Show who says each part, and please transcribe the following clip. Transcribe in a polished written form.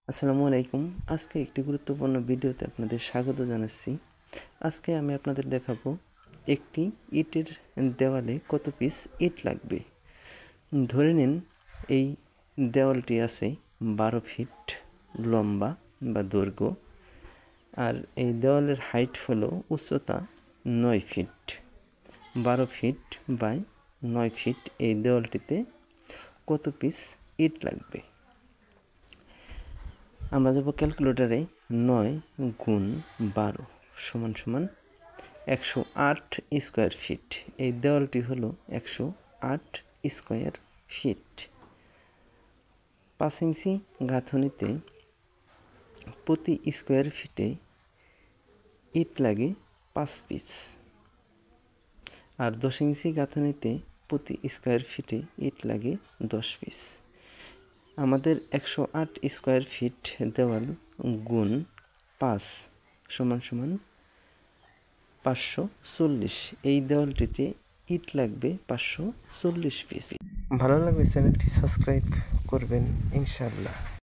Speaker 1: আসসালামু আলাইকুম। আজকে একটি গুরুত্বপূর্ণ ভিডিওতে আপনাদের স্বাগত জানাচ্ছি। আজকে আমি আপনাদের দেখাবো একটি ইটের দেওয়ালে কত পিস ইট লাগবে। ধরে নিন এই দেওয়ালটি আছে 12 ফিট লম্বা বা দৈর্ঘ্য, আর এই দেওয়ালের হাইট হলো উচ্চতা 9 ফিট। 12 ফিট বাই 9 ফিট এই দেওয়ালটিতে কত পিস ইট লাগবে। আমরা যাব ক্যালকুলেটারে 9 গুণ 12 সমান সমান 108 স্কোয়ার ফিট। এই দেওয়ালটি হলো 108 স্কোয়ার ফিট। 5 ইঞ্চি গাঁথনিতে প্রতি স্কোয়ার ফিটে ইট লাগে 5 পিস, আর 10 ইঞ্চি গাঁথনিতে প্রতি স্কোয়ার ফিটে ইট লাগে 10 পিস। আমাদের 108 স্কোয়ার ফিট দেওয়াল গুণ 5 সমান সমান 540। এই দেওয়ালটিতে ইট লাগবে 540 পিস। ভালো লাগলে চ্যানেলটি সাবস্ক্রাইব করবেন ইনশাআল্লাহ।